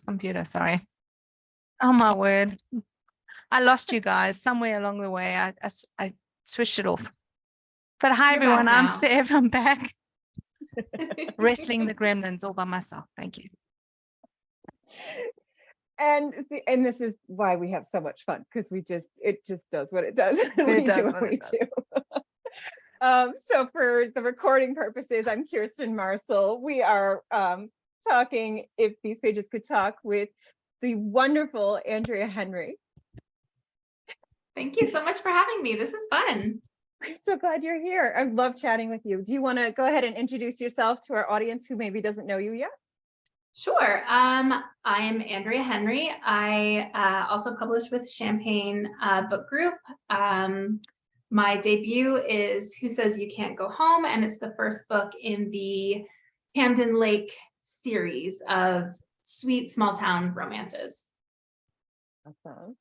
computer. Sorry. Oh my word. I lost you guys somewhere along the way. I switched it off. But hi, You're everyone. back I'm now. Sev. I'm back. Wrestling the gremlins all by myself. Thank you. And this is why we have so much fun, because it just does what it does. It does what it does. So for the recording purposes, I'm Kiersten Marcil. We are talking If These Pages Could Talk with the wonderful Andria Henry. Thank you so much for having me. This is fun. I'm so glad you're here. I love chatting with you. Do you want to go ahead and introduce yourself to our audience who maybe doesn't know you yet? Sure. I am Andria Henry. I also publish with Champagne Book Group. My debut is Who Says You Can't Go Home, and it's the first book in the Camden Lake series of sweet small town romances. Awesome.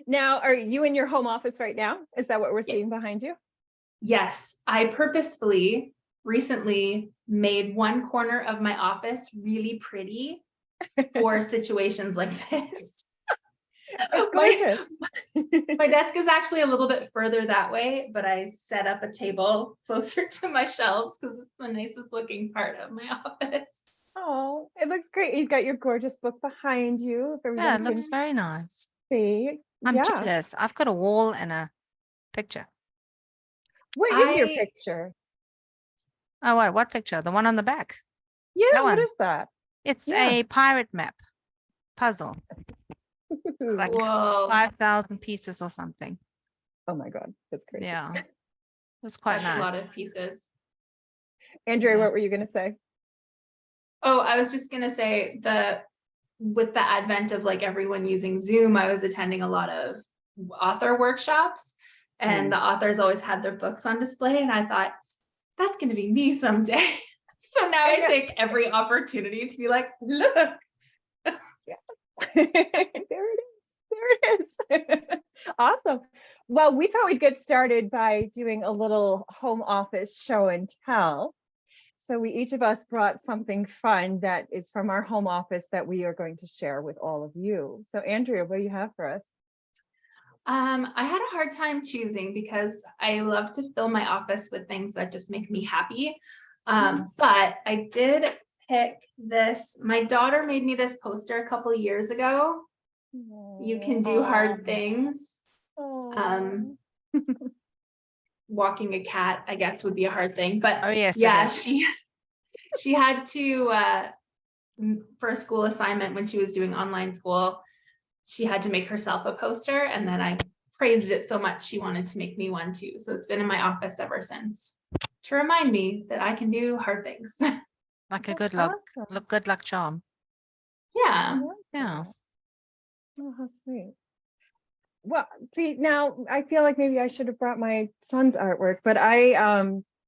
Now, are you in your home office right now? Is that what we're seeing behind you? Yes, I purposefully recently made one corner of my office really pretty for situations like this. It's gorgeous. My desk is actually a little bit further that way, but I set up a table closer to my shelves because it's the nicest looking part of my office. Oh, it looks great. You've got your gorgeous book behind you. Yeah, it looks very nice. See. I'm jealous. I've got a wall and a picture. What is your picture? Oh, what picture? The one on the back. Yeah, what is that? It's a pirate map puzzle. Like 5,000 pieces or something. Oh my God, that's crazy. Yeah, it was quite nice. A lot of pieces. Andrea, what were you going to say? Oh, I was just going to say with the advent of like everyone using Zoom, I was attending a lot of author workshops, and the authors always had their books on display, and I thought, that's going to be me someday. So now I take every opportunity to be like, look. There it is. Awesome. Well, we thought we'd get started by doing a little home office show and tell. So each of us brought something fun that is from our home office that we are going to share with all of you. So Andrea, what do you have for us? I had a hard time choosing because I love to fill my office with things that just make me happy. But I did pick this. My daughter made me this poster a couple of years ago. You can do hard things. Walking a cat, I guess, would be a hard thing. But yeah, she had to, for a school assignment when she was doing online school, she had to make herself a poster, and then I praised it so much she wanted to make me one too. So it's been in my office ever since to remind me that I can do hard things. Like a good luck charm. Yeah. Yeah. Oh, how sweet. Well, see, now I feel like maybe I should have brought my son's artwork, but I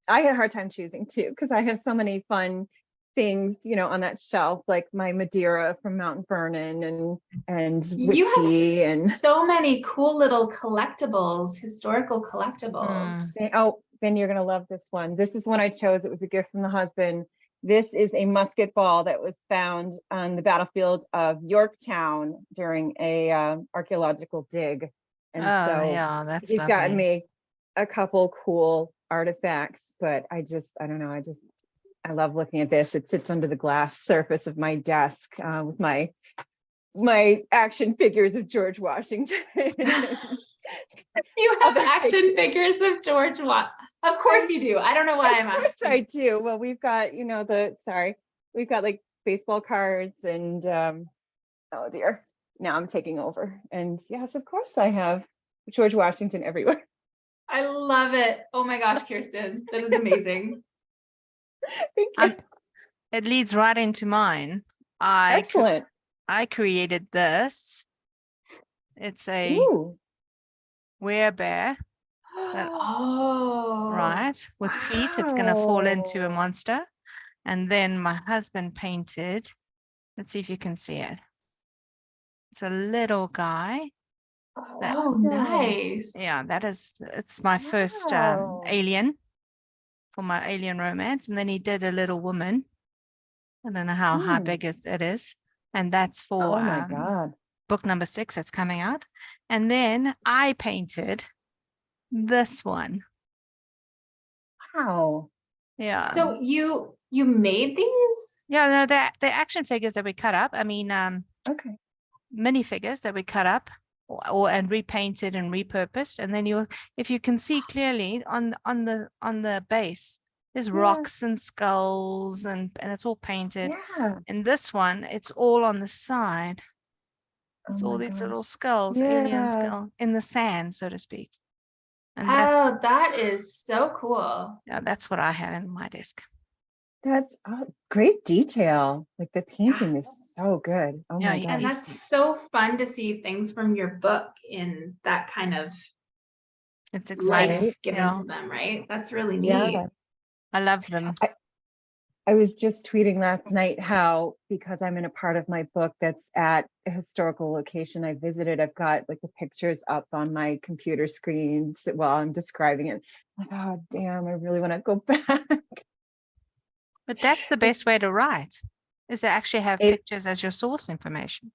had a hard time choosing too, because I have so many fun things, on that shelf, like my Madeira from Mount Vernon and whiskey. You have so many cool little collectibles, historical collectibles. Oh, Ben, you're gonna love this one. This is one I chose. It was a gift from the husband. This is a musket ball that was found on the battlefield of Yorktown during a archaeological dig. And that's he's lovely. gotten me a couple cool artifacts, but I don't know. I love looking at this. It sits under the glass surface of my desk with my action figures of George Washington. You have action figures of George Washington. Of course you do. I don't know why I'm asking. Of course I do. Well, we've got, we've got like baseball cards and, oh dear, now I'm taking over. And yes, of course I have George Washington everywhere. I love it. Oh my gosh, Kiersten, that is amazing. Thank you. It leads right into mine. Excellent. I created this. It's a werebear. Right, with teeth. It's going to fall into a monster. And then my husband painted, let's see if you can see it. It's a little guy. Nice. Yeah, it's my first alien for my alien romance. And then he did a little woman I don't know how big it is. And that's for Oh my God. book number 6 that's coming out. And then I painted this one. Wow. Yeah. So you made these? Yeah, no, they're action figures that we cut up. I mean, Okay. minifigures that we cut up and repainted and repurposed. And then if you can see clearly on the base, there's rocks and skulls and it's all painted. Yeah. And this one, it's all on the side. It's all these little skulls, alien skull in the sand, so to speak. And that is so cool. Yeah, that's what I have in my desk. That's great detail. Like the painting is so good. Oh my God. And that's so fun to see things from your book in that kind of life given to them, right? That's really neat. Yeah. I love them. I was just tweeting last night how, because I'm in a part of my book that's at a historical location I visited, I've got like the pictures up on my computer screens while I'm describing it. Like, oh, damn, I really want to go back. But that's the best way to write, is to actually have pictures as your source information.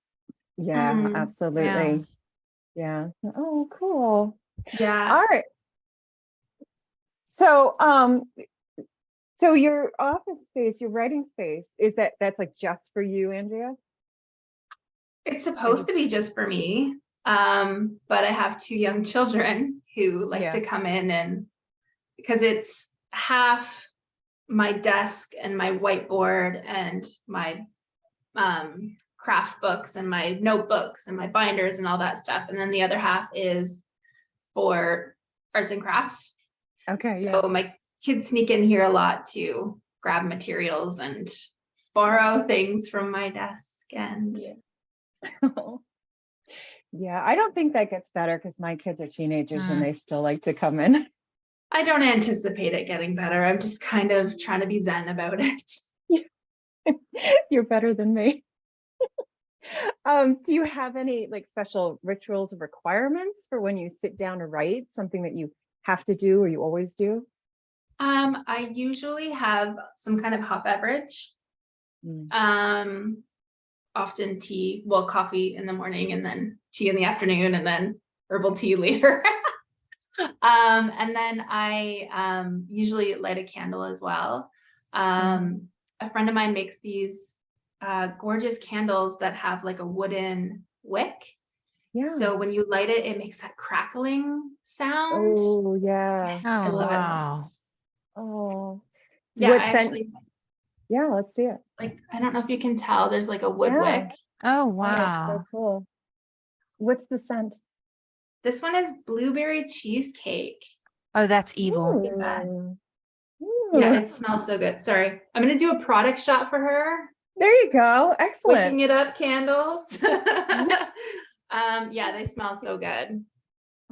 Yeah, absolutely. Yeah. Oh, cool. Yeah. All right. So your office space, your writing space, that's like just for you, Andria? It's supposed to be just for me. But I have 2 young children who like to come in, and because it's half my desk and my whiteboard and my craft books and my notebooks and my binders and all that stuff. And then the other half is for arts and crafts. Okay. So my kids sneak in here a lot to grab materials and borrow things from my desk. And yeah, I don't think that gets better because my kids are teenagers and they still like to come in. I don't anticipate it getting better. I'm just kind of trying to be zen about it. You're better than me. Do you have any like special rituals or requirements for when you sit down to write? Something that you have to do or you always do? I usually have some kind of hot beverage. Often tea, coffee in the morning, and then tea in the afternoon, and then herbal tea later. And then I usually light a candle as well. A friend of mine makes these gorgeous candles that have like a wooden wick. Yeah. So when you light it, it makes that crackling sound. Oh, yeah. Oh, I love wow. it. Oh. Yeah, actually, yeah, let's see it. Like, I don't know if you can tell, there's like a wood wick. Oh, wow. That's so cool. What's the scent? This one is blueberry cheesecake. Oh, that's evil. Yeah, it smells so good. Sorry. I'm going to do a product shot for her. There you go. Excellent. Wicking it up candles. Yeah, they smell so good.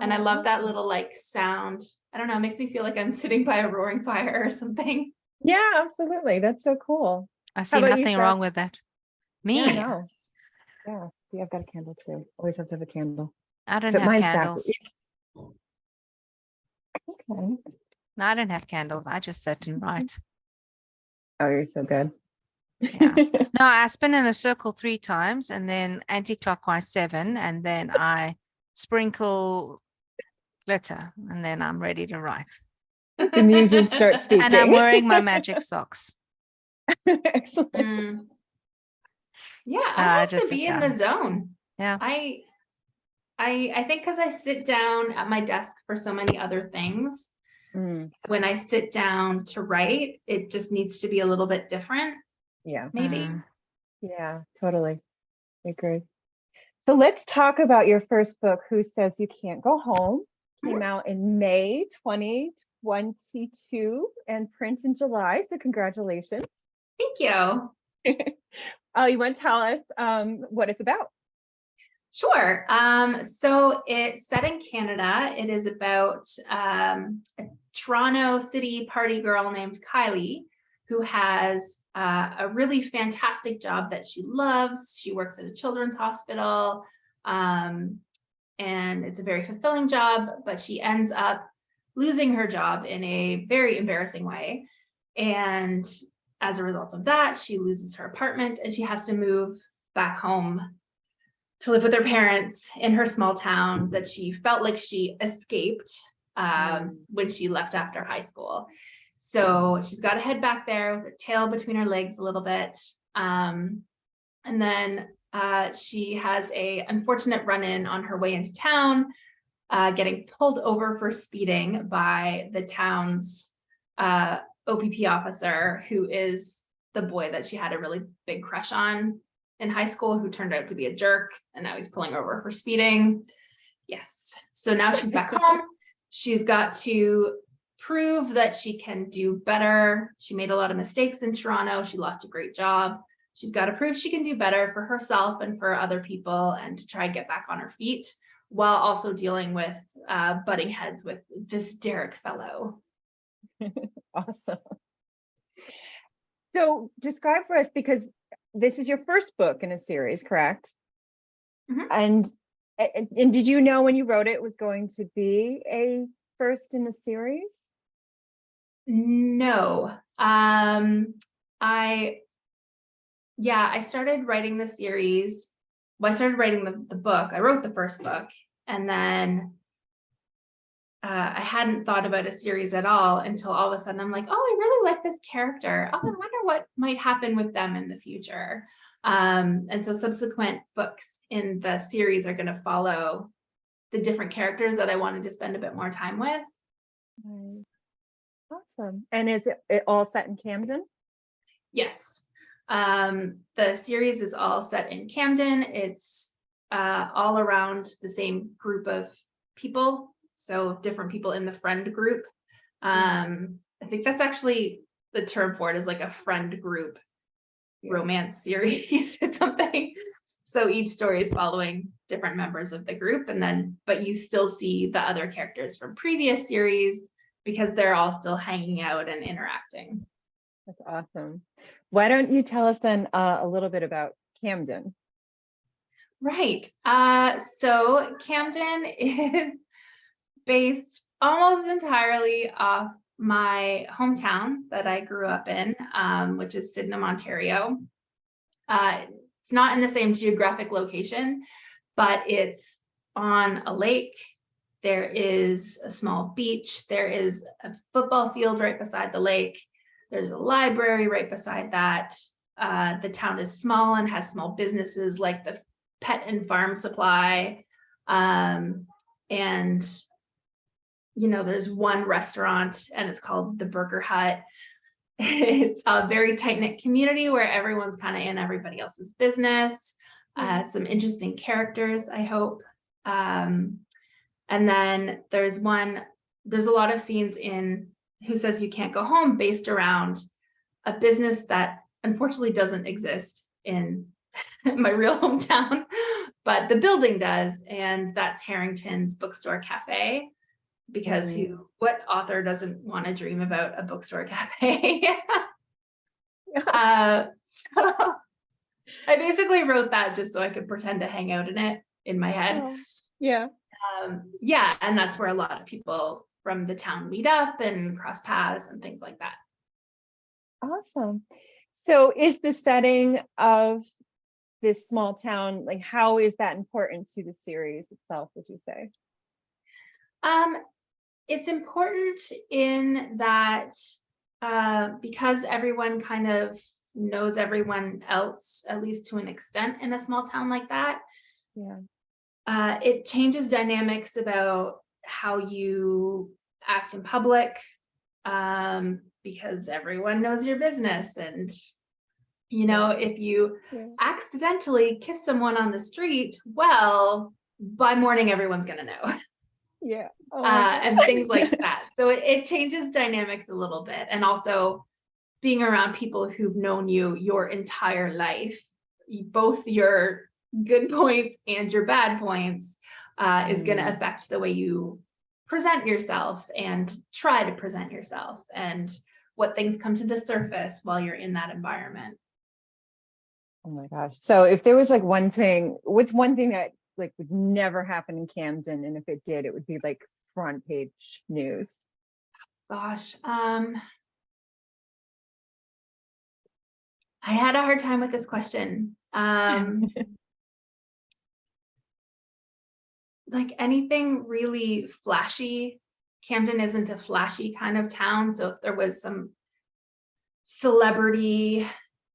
And I love that little like sound. I don't know, it makes me feel like I'm sitting by a roaring fire or something. Yeah, absolutely. That's so cool. I see nothing wrong with that. Me? Yeah, no. Yeah. See, I've got a candle too. Always have to have a candle. I don't have candles. Okay. No, I don't have candles. I just sit and write. Oh, you're so good. Yeah. No, I spin in a circle 3 times and then anti-clockwise 7, and then I sprinkle glitter, and then I'm ready to write. The muses start speaking. And I'm wearing my magic socks. Excellent. Yeah, I have to be in the zone. Yeah. I think because I sit down at my desk for so many other things, when I sit down to write, it just needs to be a little bit different. Yeah. Maybe. Yeah, totally. I agree. So let's talk about your first book, Who Says You Can't Go Home? Came out in May 2022 and print in July. So congratulations. Thank you. You want to tell us what it's about? Sure. So it's set in Canada. It is about a Toronto city party girl named Kylie, who has a really fantastic job that she loves. She works at a children's hospital, and it's a very fulfilling job, but she ends up losing her job in a very embarrassing way. And as a result of that, she loses her apartment and she has to move back home to live with her parents in her small town that she felt like she escaped when she left after high school. So she's got to head back there with her tail between her legs a little bit. And then she has a unfortunate run-in on her way into town, getting pulled over for speeding by the town's OPP officer, who is the boy that she had a really big crush on in high school, who turned out to be a jerk, and now he's pulling over for speeding. Yes. So now she's back home. She's got to prove that she can do better. She made a lot of mistakes in Toronto. She lost a great job. She's got to prove she can do better for herself and for other people, and to try and get back on her feet, while also dealing with butting heads with this Derek fellow. Awesome. So describe for us, because this is your first book in a series, correct? Mm-hmm. And did you know when you wrote it was going to be a first in a series? No. I started writing the series. Well, I started writing the book. I wrote the first book, and then I hadn't thought about a series at all until all of a sudden I'm like, oh, I really like this character. Oh, I wonder what might happen with them in the future. And so subsequent books in the series are going to follow the different characters that I wanted to spend a bit more time with. Right. Awesome. And is it all set in Camden? Yes. The series is all set in Camden. It's all around the same group of people. So different people in the friend group. I think that's actually the term for it, is like a friend group romance series or something. So each story is following different members of the group, but you still see the other characters from previous series because they're all still hanging out and interacting. That's awesome. Why don't you tell us then a little bit about Camden? Right. So Camden is based almost entirely off my hometown that I grew up in, which is Sydenham, Ontario. It's not in the same geographic location, but it's on a lake. There is a small beach. There is a football field right beside the lake. There's a library right beside that. The town is small and has small businesses like the pet and farm supply. And there's one restaurant and it's called the Burger Hut. It's a very tight-knit community where everyone's kind of in everybody else's business. Some interesting characters, I hope. And then there's a lot of scenes in Who Says You Can't Go Home based around a business that unfortunately doesn't exist in my real hometown, but the building does, and that's Harrington's Bookstore Cafe. Because what author doesn't want to dream about a bookstore cafe? So I basically wrote that just so I could pretend to hang out in it in my head. Oh, yeah. And that's where a lot of people from the town meet up and cross paths and things like that. Awesome. So is the setting of this small town, like, how is that important to the series itself, would you say? It's important in that because everyone kind of knows everyone else, at least to an extent, in a small town like that. Yeah. It changes dynamics about how you act in public, because everyone knows your business. And, if you accidentally kiss someone on the street, well, by morning, everyone's going to know. Yeah. And things like that. So it changes dynamics a little bit. And also being around people who've known you your entire life, both your good points and your bad points, is going to affect the way you present yourself and try to present yourself, and what things come to the surface while you're in that environment. Oh my gosh. So if there was what's one thing that would never happen in Camden, and if it did, it would be like front page news? Gosh, I had a hard time with this question. Like anything really flashy. Camden isn't a flashy kind of town. So if there was some celebrity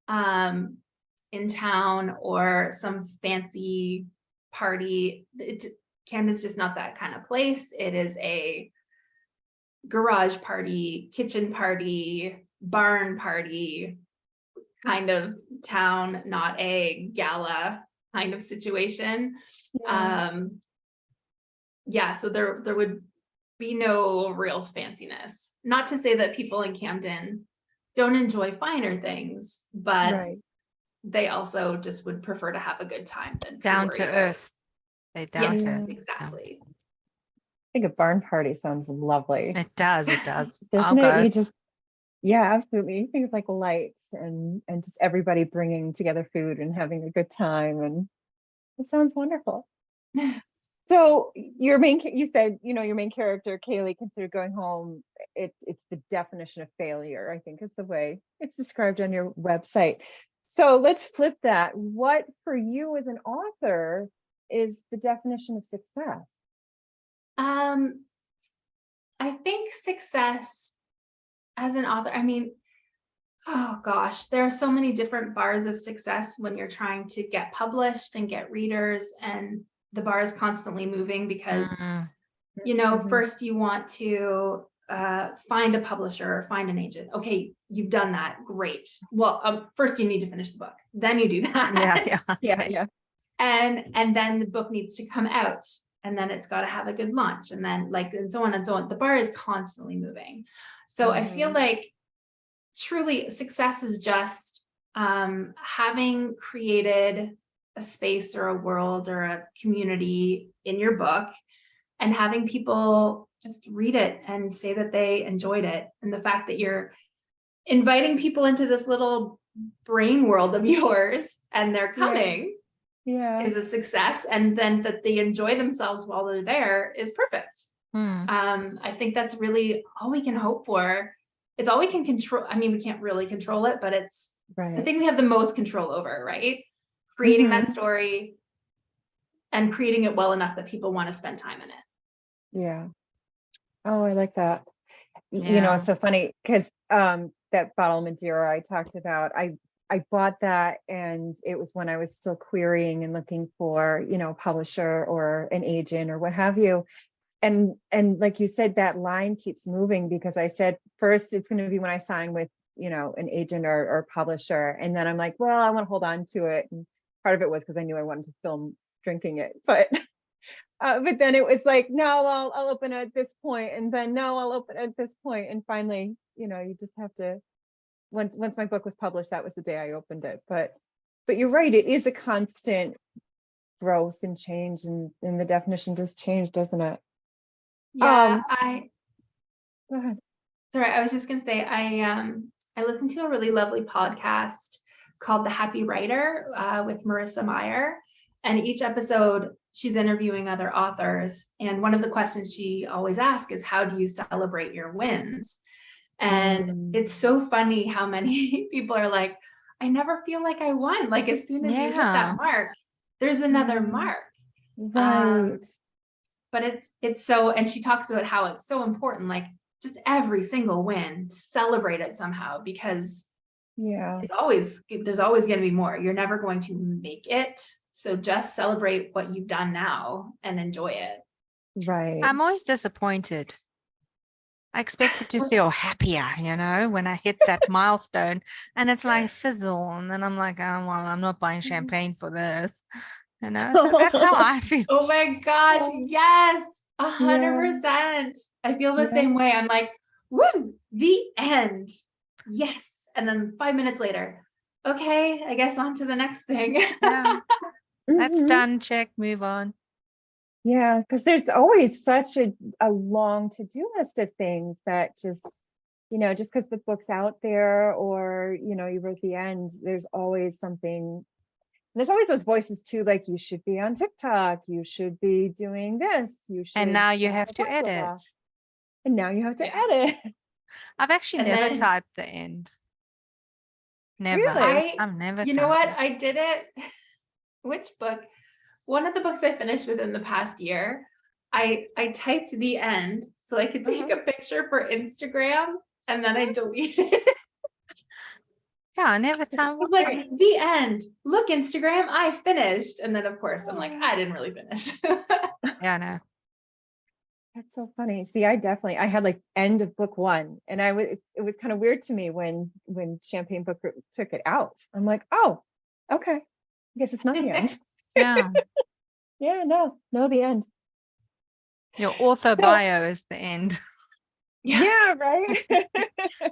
in town or some fancy party, Camden's just not that kind of place. It is a garage party, kitchen party, barn party kind of town, not a gala kind of situation. Yeah, so there would be no real fanciness. Not to say that people in Camden don't enjoy finer things, but they also just would prefer to have a good time than down to earth. They down to earth. Exactly. I think a barn party sounds lovely. It does. It does. Doesn't it? You just, absolutely. You think of like lights and just everybody bringing together food and having a good time, and it sounds wonderful. So you said, your main character, Kaylee, considered going home. It's the definition of failure, I think, is the way it's described on your website. So let's flip that. What for you as an author is the definition of success? I think success as an author, I mean, oh gosh, there are so many different bars of success when you're trying to get published and get readers, and the bar is constantly moving because, first you want to find a publisher or find an agent. Okay, you've done that. Great. Well, first you need to finish the book. Then you do that. Yeah. And then the book needs to come out, and then it's got to have a good launch, and then and so on and so on. The bar is constantly moving. So I feel like truly success is just having created a space or a world or a community in your book and having people just read it and say that they enjoyed it. And the fact that you're inviting people into this little brain world of yours and they're coming is a success. And then that they enjoy themselves while they're there is perfect. I think that's really all we can hope for. It's all we can control. I mean, we can't really control it, but it's the thing we have the most control over, right? Creating that story and creating it well enough that people want to spend time in it. Yeah. Oh, I like that. It's so funny because that bottle of Madeira I talked about, I bought that, and it was when I was still querying and looking for, a publisher or an agent or what have you. And like you said, that line keeps moving, because I said, first, it's going to be when I sign with, an agent or publisher. And then I'm like, well, I want to hold on to it. And part of it was because I knew I wanted to film drinking it. But then it was like, no, I'll open it at this point. And then, no, I'll open it at this point. And finally, you just have to, once my book was published, that was the day I opened it. But you're right. It is a constant growth and change, and the definition does change, doesn't it? Yeah, Go ahead. Sorry, I was just gonna say I listened to a really lovely podcast called The Happy Writer with Marissa Meyer, and each episode she's interviewing other authors, and one of the questions she always asks is, how do you celebrate your wins? And it's so funny how many people are like, I never feel like I won. Like as soon as you hit that mark, there's another mark. Right. But it's so, and she talks about how it's so important, like just every single win, celebrate it somehow, because there's always going to be more. You're never going to make it. So just celebrate what you've done now and enjoy it. Right. I'm always disappointed. I expected to feel happier, when I hit that milestone, and it's like fizzle. And then I'm like, oh, well, I'm not buying champagne for this. So that's how I feel. Oh my gosh. Yes. 100%. I feel the same way. I'm like, woo, the end. Yes. And then 5 minutes later, okay, I guess on to the next thing. That's done. Check, move on. Yeah, because there's always such a long to-do list of things that just because the book's out there, or you wrote the end, there's always something. There's always those voices too, like you should be on TikTok, you should be doing this, you should. And now you have to edit. And now you have to edit. I've actually never typed the end. Never. Really? I've never. You know what? I did it. Which book? One of the books I finished within the past year. I typed the end so I could take a picture for Instagram, and then I deleted it. Yeah, I never I time. was like, the end. Look, Instagram, I finished. And then of course I'm like, I didn't really finish. Yeah, I know. That's so funny. See, I had like end of book 1, and it was kind of weird to me when Champagne Book Group took it out. I'm like, oh, okay. I guess it's not the end. Yeah. Yeah, no, the end. Your author bio is the end. Yeah, right.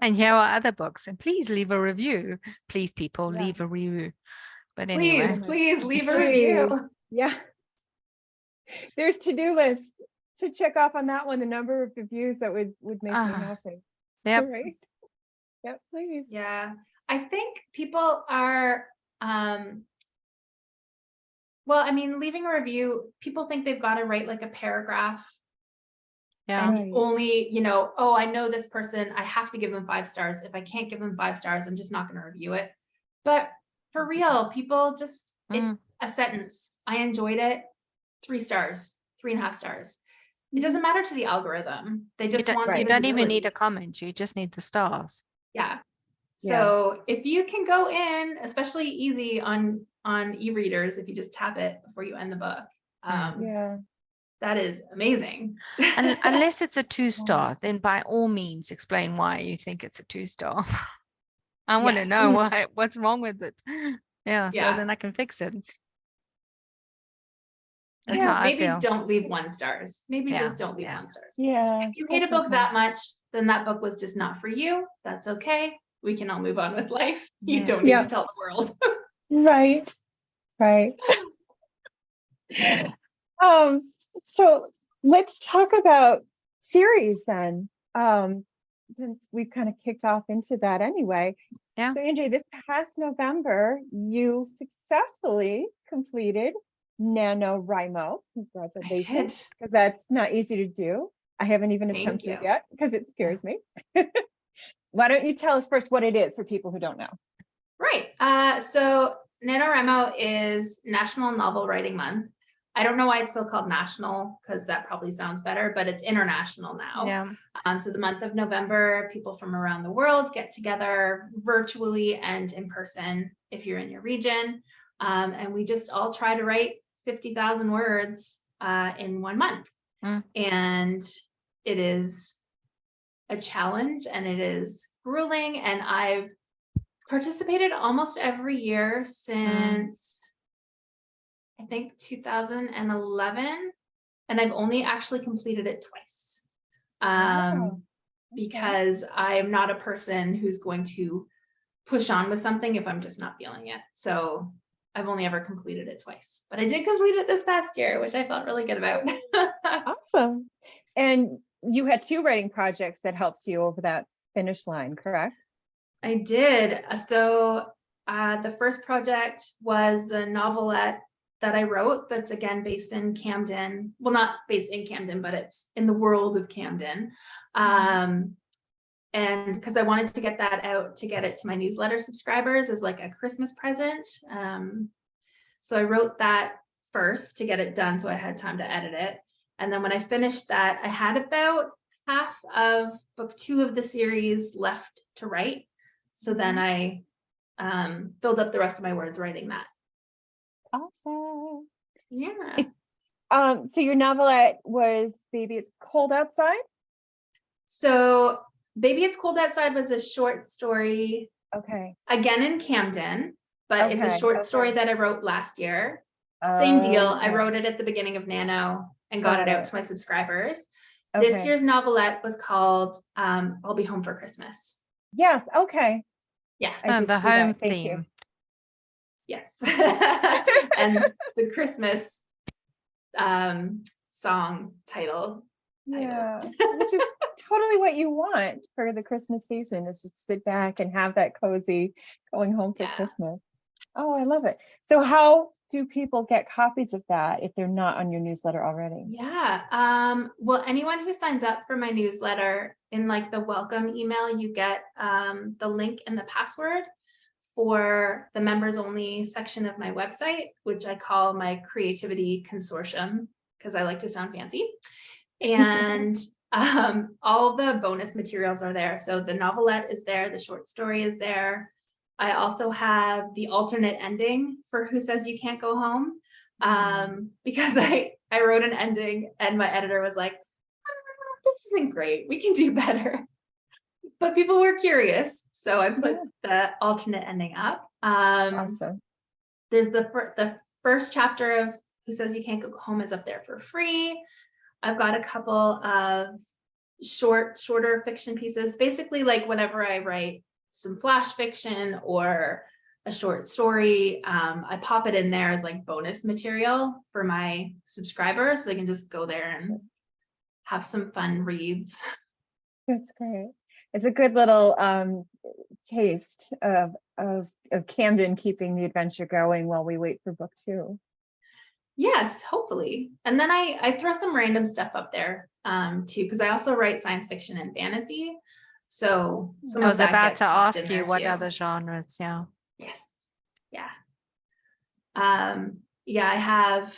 And here are other books. And please leave a review. Please, people, leave a review. But anyway. Please leave a review. Yeah. There's to-do lists to check off on that one, the number of reviews that would make me happy. Yep. Right. Yep, please. Yeah. I think people are well, I mean, leaving a review, people think they've got to write like a paragraph. Yeah. And only, you know, oh, I know this person, I have to give them 5 stars. If I can't give them 5 stars, I'm just not going to review it. But for real, people just, a sentence, I enjoyed it, 3 stars, 3.5 stars. It doesn't matter to the algorithm. They just want you don't even need a comment. You just need the stars. Yeah. So if you can go in, especially easy on e-readers, if you just tap it before you end the book, that is amazing. And unless it's a 2-star, then by all means explain why you think it's a 2-star. I want to know what's wrong with it. Yeah, so then I can fix it. That's how I feel. Maybe don't leave 1 stars. Maybe just don't leave 1 stars. Yeah. If you hate a book that much, then that book was just not for you. That's okay. We can all move on with life. You don't need to tell the world. Right. So let's talk about series then. Since we've kind of kicked off into that anyway. Yeah. So Andrea, this past November, you successfully completed NaNoWriMo. Congratulations. Because that's not easy to do. I haven't even attempted it yet because it scares me. Why don't you tell us first what it is for people who don't know? Right. So NaNoWriMo is National Novel Writing Month. I don't know why it's still called national, because that probably sounds better, but it's international now. Yeah. So the month of November, people from around the world get together virtually and in person if you're in your region. And we just all try to write 50,000 words in 1 month. And it is a challenge and it is grueling. And I've participated almost every year since I think 2011, and I've only actually completed it twice. Because I'm not a person who's going to push on with something if I'm just not feeling it. So I've only ever completed it twice, but I did complete it this past year, which I felt really good about. Awesome. And you had 2 writing projects that helped you over that finish line, correct? I did. So the first project was the novelette that I wrote that's again based in Camden. Well, not based in Camden, but it's in the world of Camden. And because I wanted to get that out to get it to my newsletter subscribers as like a Christmas present. So I wrote that first to get it done so I had time to edit it. And then when I finished that, I had about half of book 2 of the series left to write. So then I filled up the rest of my words writing that. Awesome. Yeah. So your novelette was Baby It's Cold Outside? So Baby It's Cold Outside was a short story. Okay. Again in Camden, but it's a short story that I wrote last year. Same deal. I wrote it at the beginning of Nano and got it out to my subscribers. This year's novelette was called I'll Be Home for Christmas. Yes. Okay. Yeah. The home theme. Yes. And the Christmas song title. Yeah. Which is totally what you want for the Christmas season, is just sit back and have that cozy going home for Christmas. Oh, I love it. So how do people get copies of that if they're not on your newsletter already? Yeah. Well, anyone who signs up for my newsletter, in like the welcome email, you get the link and the password for the members only section of my website, which I call my creativity consortium because I like to sound fancy. And all the bonus materials are there. So the novelette is there, the short story is there. I also have the alternate ending for Who Says You Can't Go Home, because I wrote an ending and my editor was like, this isn't great, we can do better. But people were curious, so I put the alternate ending up. Awesome. There's the first chapter of Who Says You Can't Go Home is up there for free. I've got a couple of shorter fiction pieces. Basically, like whenever I write some flash fiction or a short story, I pop it in there as like bonus material for my subscribers, so they can just go there and have some fun reads. That's great. It's a good little taste of Camden keeping the adventure going while we wait for book 2. Yes, hopefully. And then I throw some random stuff up there too, because I also write science fiction and fantasy. So I was about to ask you what other genres. Yeah. Yes. Yeah. Yeah, I have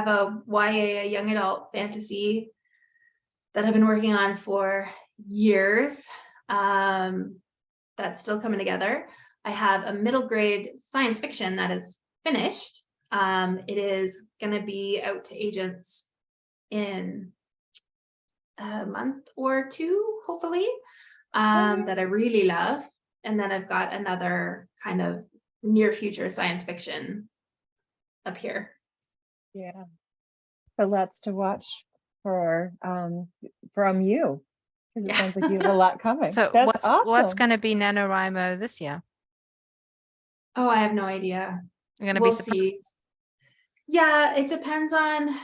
a YA, a young adult fantasy that I've been working on for years. That's still coming together. I have a middle grade science fiction that is finished. It is going to be out to agents in a month or 2, hopefully, that I really love. And then I've got another kind of near future science fiction up here. Yeah. So lots to watch for from you. Because it sounds like you have a lot coming. So That's what's going to be NaNoWriMo this year? Oh, I have no idea. You're going to We'll be surprised. see. Yeah, it depends on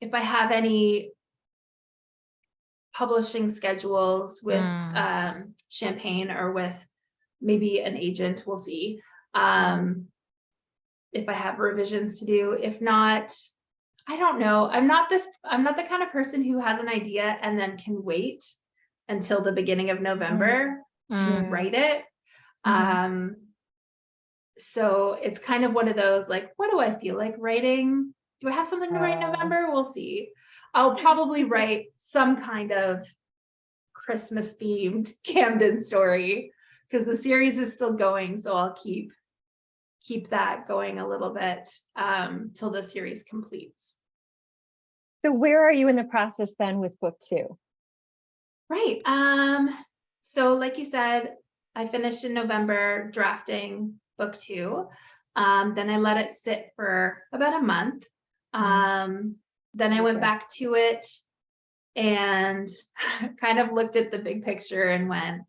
if I have any publishing schedules with Champagne or with maybe an agent. We'll see. If I have revisions to do. If not, I don't know. I'm not the kind of person who has an idea and then can wait until the beginning of November to write it. So it's kind of one of those, like, what do I feel like writing? Do I have something to write in November? We'll see. I'll probably write some kind of Christmas themed Camden story because the series is still going. So I'll keep that going a little bit till the series completes. So where are you in the process then with book 2? Right. So like you said, I finished in November drafting book 2. Then I let it sit for about a month. Then I went back to it and kind of looked at the big picture and went,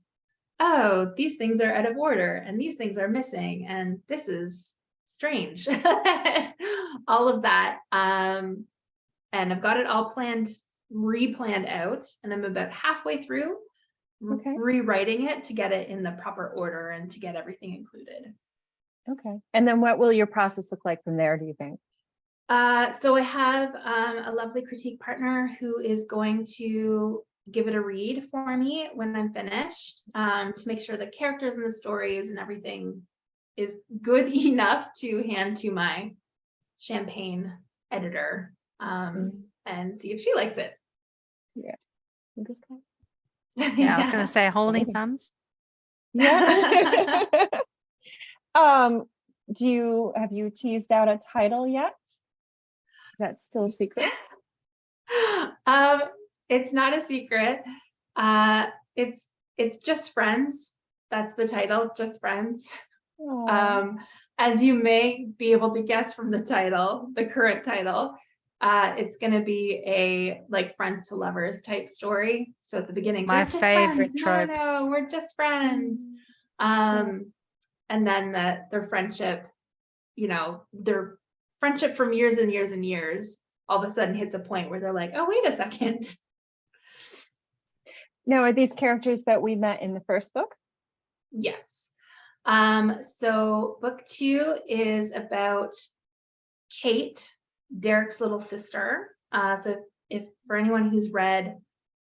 oh, these things are out of order and these things are missing and this is strange. All of that. And I've got it all re-planned out, and I'm about halfway through rewriting it to get it in the proper order and to get everything included. Okay. And then what will your process look like from there, do you think? So I have a lovely critique partner who is going to give it a read for me when I'm finished, to make sure the characters and the stories and everything is good enough to hand to my Champagne editor, and see if she likes it. Yeah. Yeah, I was going to say holding thumbs. Yeah. Have you teased out a title yet? That's still a secret? It's not a secret. It's Just Friends. That's the title, Just Friends. As you may be able to guess from the title, the current title, it's going to be a like friends to lovers type story. So at the beginning, my favorite trope. No, we're just friends. And then their friendship, their friendship from years and years and years, all of a sudden hits a point where they're like, oh, wait a second. Now, are these characters that we met in the first book? Yes. So book 2 is about Kate, Derek's little sister. So if for anyone who's read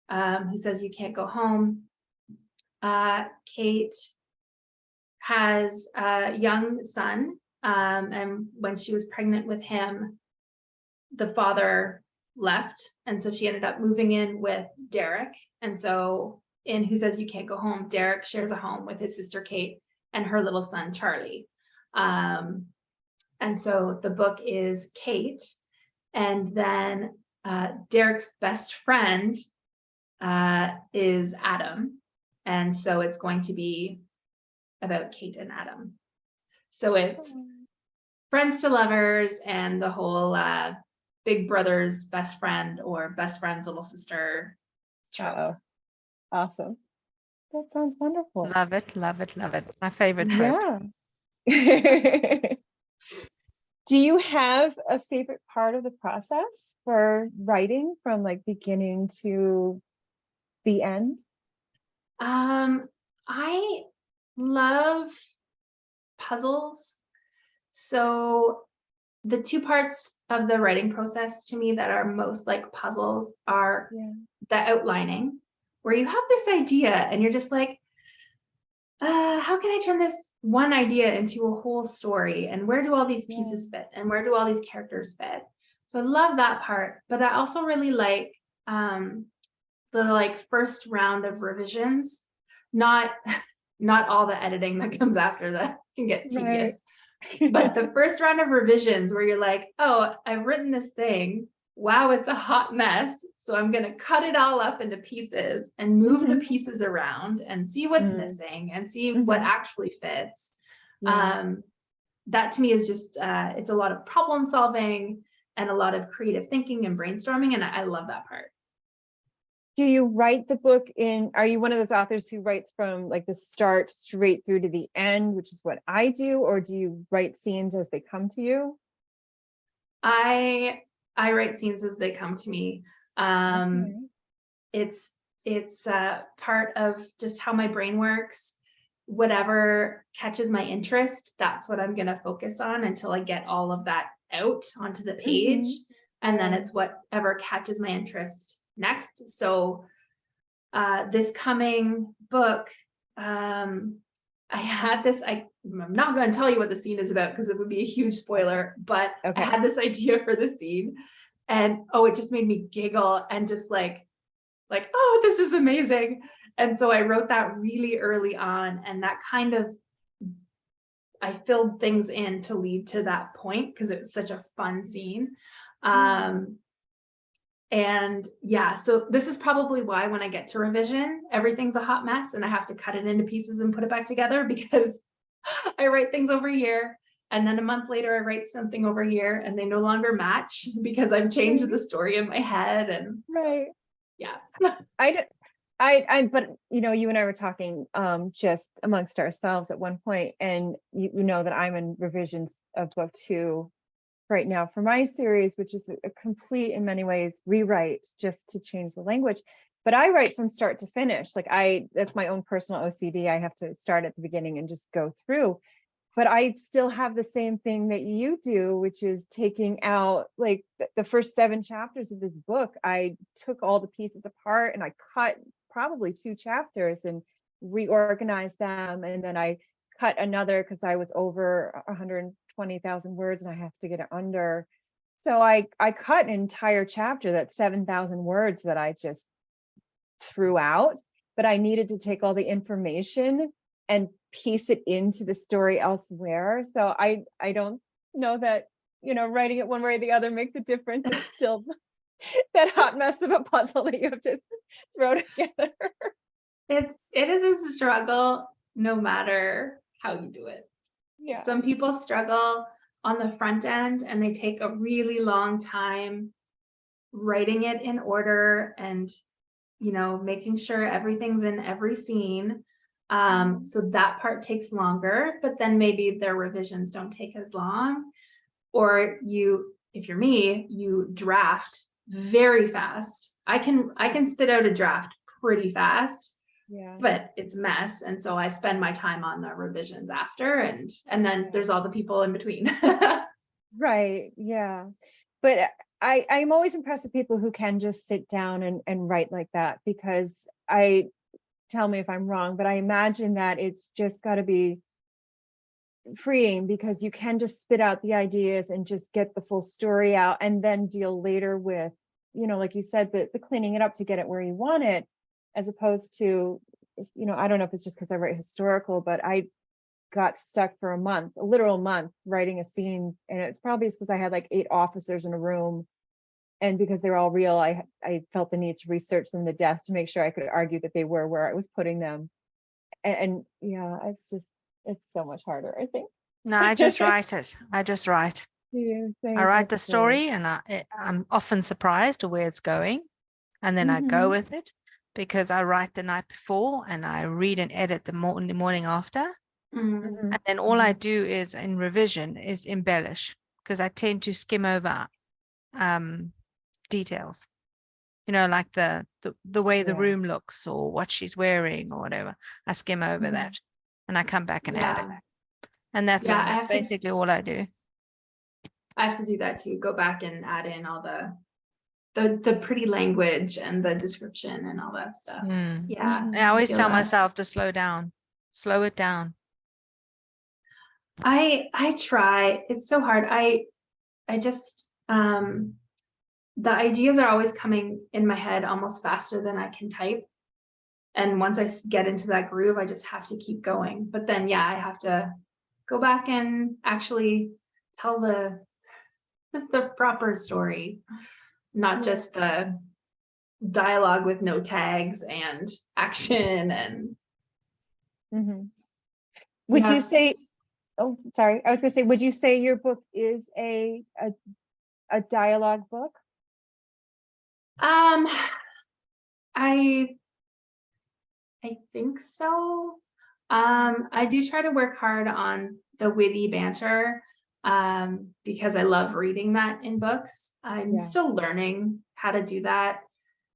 Who Says You Can't Go Home, Kate has a young son, and when she was pregnant with him, the father left, and so she ended up moving in with Derek. And so in Who Says You Can't Go Home, Derek shares a home with his sister Kate and her little son Charlie. And so the book is Kate, and then Derek's best friend is Adam, and so it's going to be about Kate and Adam. So it's friends to lovers and the whole big brother's best friend or best friend's little sister trope. Awesome. That sounds wonderful. Love it, love it, love it. My favorite trope. Yeah. Do you have a favorite part of the process for writing from like beginning to the end? I love puzzles. So the two parts of the writing process to me that are most like puzzles are the outlining, where you have this idea and you're just like, how can I turn this one idea into a whole story? And where do all these pieces fit? And where do all these characters fit? So I love that part, but I also really like the like first round of revisions, not all the editing that comes after that can get tedious. But the first round of revisions where you're like, oh, I've written this thing. Wow, it's a hot mess. So I'm going to cut it all up into pieces and move the pieces around and see what's missing and see what actually fits. That to me is just, it's a lot of problem solving and a lot of creative thinking and brainstorming. And I love that part. Do you write the book are you one of those authors who writes from like the start straight through to the end, which is what I do, or do you write scenes as they come to you? I write scenes as they come to me. It's part of just how my brain works. Whatever catches my interest, that's what I'm going to focus on until I get all of that out onto the page. And then it's whatever catches my interest next. So this coming book, I had this, I'm not going to tell you what the scene is about because it would be a huge spoiler, but I had this idea for the scene and it just made me giggle and just like, oh, this is amazing. And so I wrote that really early on, and that kind of, I filled things in to lead to that point because it's such a fun scene. And yeah, so this is probably why when I get to revision, everything's a hot mess and I have to cut it into pieces and put it back together, because I write things over here and then a month later I write something over here and they no longer match because I've changed the story in my head. And yeah. But you know, you and I were talking just amongst ourselves at one point, and you know that I'm in revisions of book 2 right now for my series, which is a complete, in many ways, rewrite just to change the language. But I write from start to finish. Like that's my own personal OCD. I have to start at the beginning and just go through. But I still have the same thing that you do, which is taking out like the first 7 chapters of this book. I took all the pieces apart and I cut probably 2 chapters and reorganized them. And then I cut another because I was over 120,000 words and I have to get it under. So I cut an entire chapter that's 7,000 words that I just threw out, but I needed to take all the information and piece it into the story elsewhere. So I don't know that, you know, writing it one way or the other makes a difference. It's still that hot mess of a puzzle that you have to throw together. It is a struggle no matter how you do it. Yeah. Some people struggle on the front end and they take a really long time writing it in order and, you know, making sure everything's in every scene. So that part takes longer, but then maybe their revisions don't take as long. Or if you're me, you draft very fast. I can spit out a draft pretty fast, but it's a mess. And so I spend my time on the revisions after, and then there's all the people in between. Right. Yeah. But I'm always impressed with people who can just sit down and write like that, because tell me if I'm wrong, but I imagine that it's just got to be freeing, because you can just spit out the ideas and just get the full story out, and then deal later with, like you said, the cleaning it up to get it where you want it, as opposed to, I don't know if it's just because I write historical, but I got stuck for a literal month writing a scene, and it's probably because I had like 8 officers in a room, and because they were all real, I felt the need to research them to death to make sure I could argue that they were where I was putting them, and yeah, it's so much harder, I think. No, I just write it. I just write. Yeah, I write the story, and I'm often surprised at where it's going, and then I go with it, because I write the night before and I read and edit the morning after. And then all I do is in revision is embellish, because I tend to skim over details, like the way the room looks or what she's wearing or whatever. I skim over that, and I come back and add it. And that's basically all I do. I have to do that too. Go back and add in all the pretty language and the description and all that stuff. Yeah. I always tell myself to slow it down. I try. It's so hard. I just the ideas are always coming in my head almost faster than I can type. And once I get into that groove, I just have to keep going. But then, I have to go back and actually tell the proper story, not just the dialogue with no tags and action. And would you say, oh, sorry, I was gonna say, would you say your book is a dialogue book? I think so. I do try to work hard on the witty banter, because I love reading that in books. I'm still learning how to do that.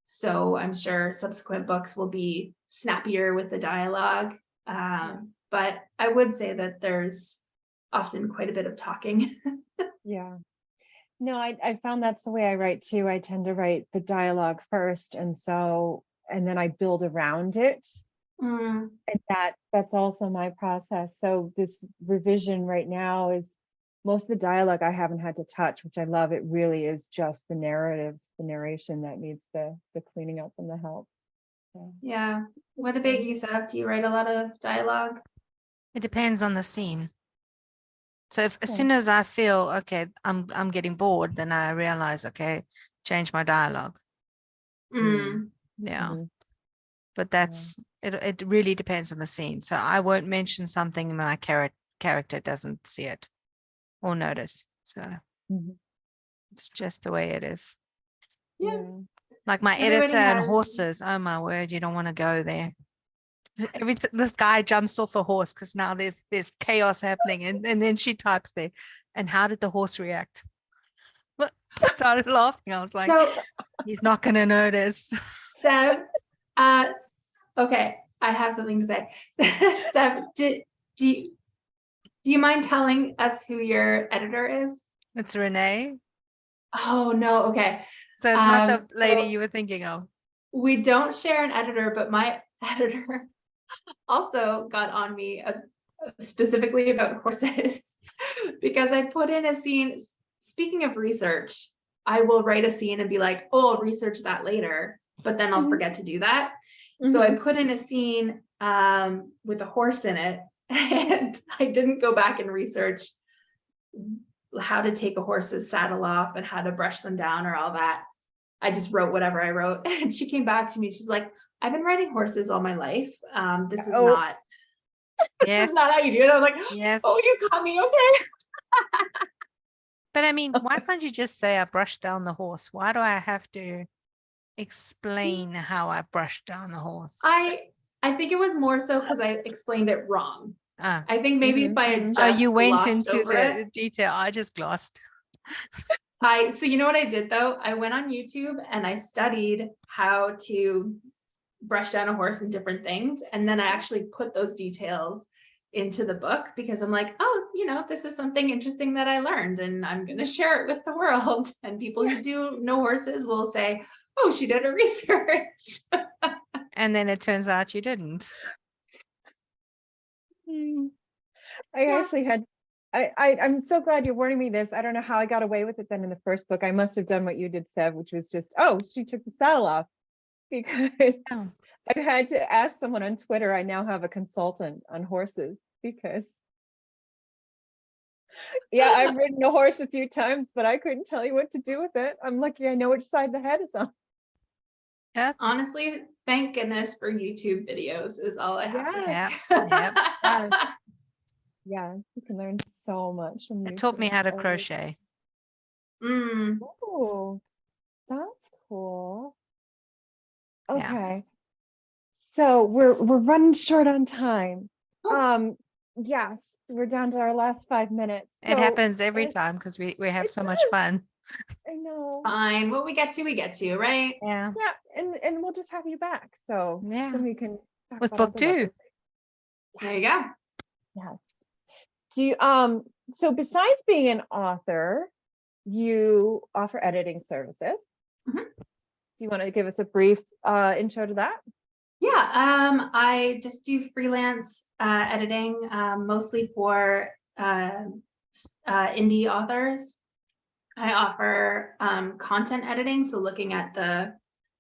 So I'm sure subsequent books will be snappier with the dialogue. But I would say that there's often quite a bit of talking. Yeah. No, I found that's the way I write too. I tend to write the dialogue first, and then I build around it. And that's also my process. So this revision right now is most of the dialogue I haven't had to touch, which I love. It really is just the narration that needs the cleaning up and the help. So. Yeah. What about you, Sev? Do you write a lot of dialogue? It depends on the scene. So as soon as I feel, okay, I'm getting bored, then I realize, okay, change my dialogue. Yeah. But it really depends on the scene. So I won't mention something my character doesn't see it or notice. So it's just the way it is. Yeah. Like my editor and horses. Oh my word, you don't want to go there. This guy jumps off a horse because now there's chaos happening, and then she types there, and how did the horse react? I started laughing. I was like, he's not going to notice. Sev, okay, I have something to say. Sev, do you mind telling us who your editor is? It's Renee. Oh no, okay. So it's not the lady you were thinking of. We don't share an editor, but my editor also got on me specifically about horses because I put in a scene. Speaking of research, I will write a scene and be like, oh, I'll research that later, but then I'll forget to do that. So I put in a scene with a horse in it, and I didn't go back and research how to take a horse's saddle off and how to brush them down or all that. I just wrote whatever I wrote, and she came back to me. She's like, I've been writing horses all my life. This is not this is not how you do it. I'm like, oh, you got me. Okay. But I mean, why can't you just say I brushed down the horse? Why do I have to explain how I brushed down the horse? I think it was more so because I explained it wrong. I think maybe if I had just you went into the detail. I just glossed. So you know what I did though? I went on YouTube and I studied how to brush down a horse and different things. And then I actually put those details into the book because I'm like, oh, this is something interesting that I learned and I'm going to share it with the world. And people who do know horses will say, oh, she did her research. And then it turns out you didn't. Actually had, I'm so glad you're warning me this. I don't know how I got away with it then in the first book. I must have done what you did, Sev, which was just, oh, she took the saddle off. Because I've had to ask someone on Twitter. I now have a consultant on horses because, yeah, I've ridden a horse a few times, but I couldn't tell you what to do with it. I'm lucky I know which side the head is on. Yeah. Honestly, thank goodness for YouTube videos is all I have to say. Yeah, you can learn so much from YouTube. It taught me how to crochet. Oh, that's cool. Okay. So we're running short on time. Yes, we're down to our last 5 minutes. It happens every time because we have so much fun. I know. It's fine. What we get to, right? Yeah. Yeah, and we'll just have you back. So then we can talk with about book 2. There you go. Yes. Do you so besides being an author, you offer editing services. Do you want to give us a brief intro to that? Yeah, I just do freelance editing, mostly for indie authors. I offer content editing, so looking at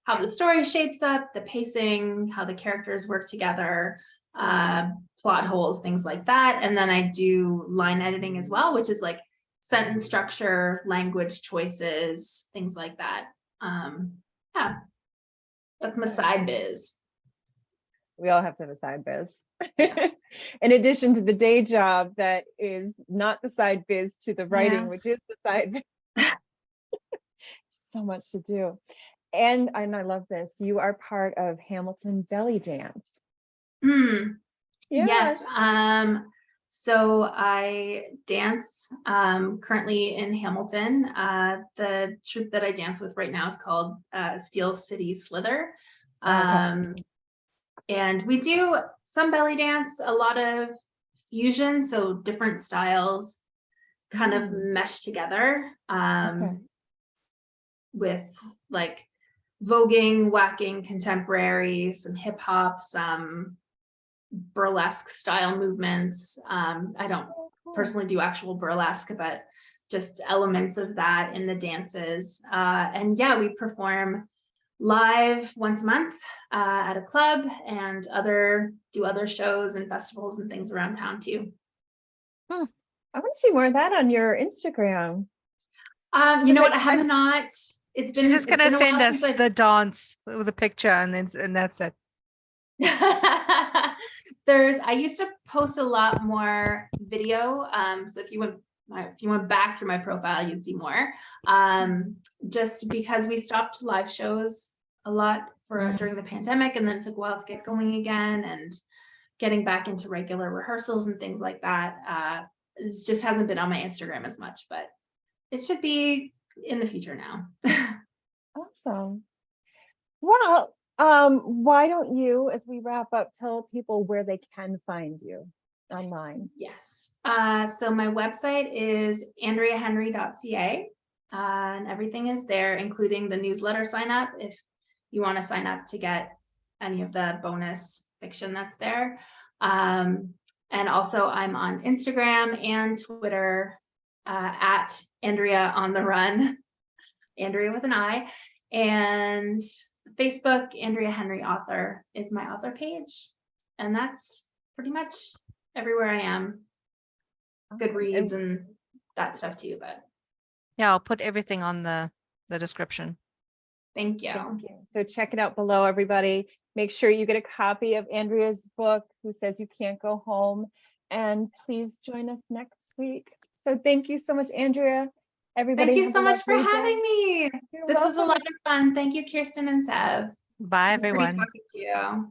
how the story shapes up, the pacing, how the characters work together, plot holes, things like that. And then I do line editing as well, which is like sentence structure, language choices, things like that. Yeah, that's my side biz. We all have to have a side biz. In addition to the day job that is not the side biz to the writing, which is the side biz. So much to do. And I love this. You are part of Hamilton Belly Dance. Yes. So I dance currently in Hamilton. The troupe that I dance with right now is called Steel City Slither. And we do some belly dance, a lot of fusion, so different styles kind of mesh together with like voguing, whacking, contemporary, some hip hop, some burlesque style movements. I don't personally do actual burlesque, but just elements of that in the dances. And yeah, we perform live once a month at a club and do other shows and festivals and things around town too. I want to see more of that on your Instagram. You know what? I have not. It's been. She's just gonna send us the dance with a picture, and that's it. I used to post a lot more video. So if you went back through my profile, you'd see more. Just because we stopped live shows a lot during the pandemic, and then it took a while to get going again, and getting back into regular rehearsals and things like that. It just hasn't been on my Instagram as much, but it should be in the future now. Awesome. Well, why don't you, as we wrap up, tell people where they can find you online? Yes. So my website is andriahenry.ca, and everything is there, including the newsletter sign up if you want to sign up to get any of the bonus fiction that's there. And also I'm on Instagram and Twitter at Andria on the Run, Andria with an I, and Facebook, Andria Henry Author is my author page. And that's pretty much everywhere I am. Goodreads and that stuff too, but. Yeah, I'll put everything on the description. Thank you. So check it out below, everybody. Make sure you get a copy of Andria's book, Who Says You Can't Go Home? And please join us next week. So thank you so much, Andria. Everybody, thank you so much for having me. You're this welcome. was a lot of fun. Thank you, Kiersten and Sev. Bye, everyone. Talking to you.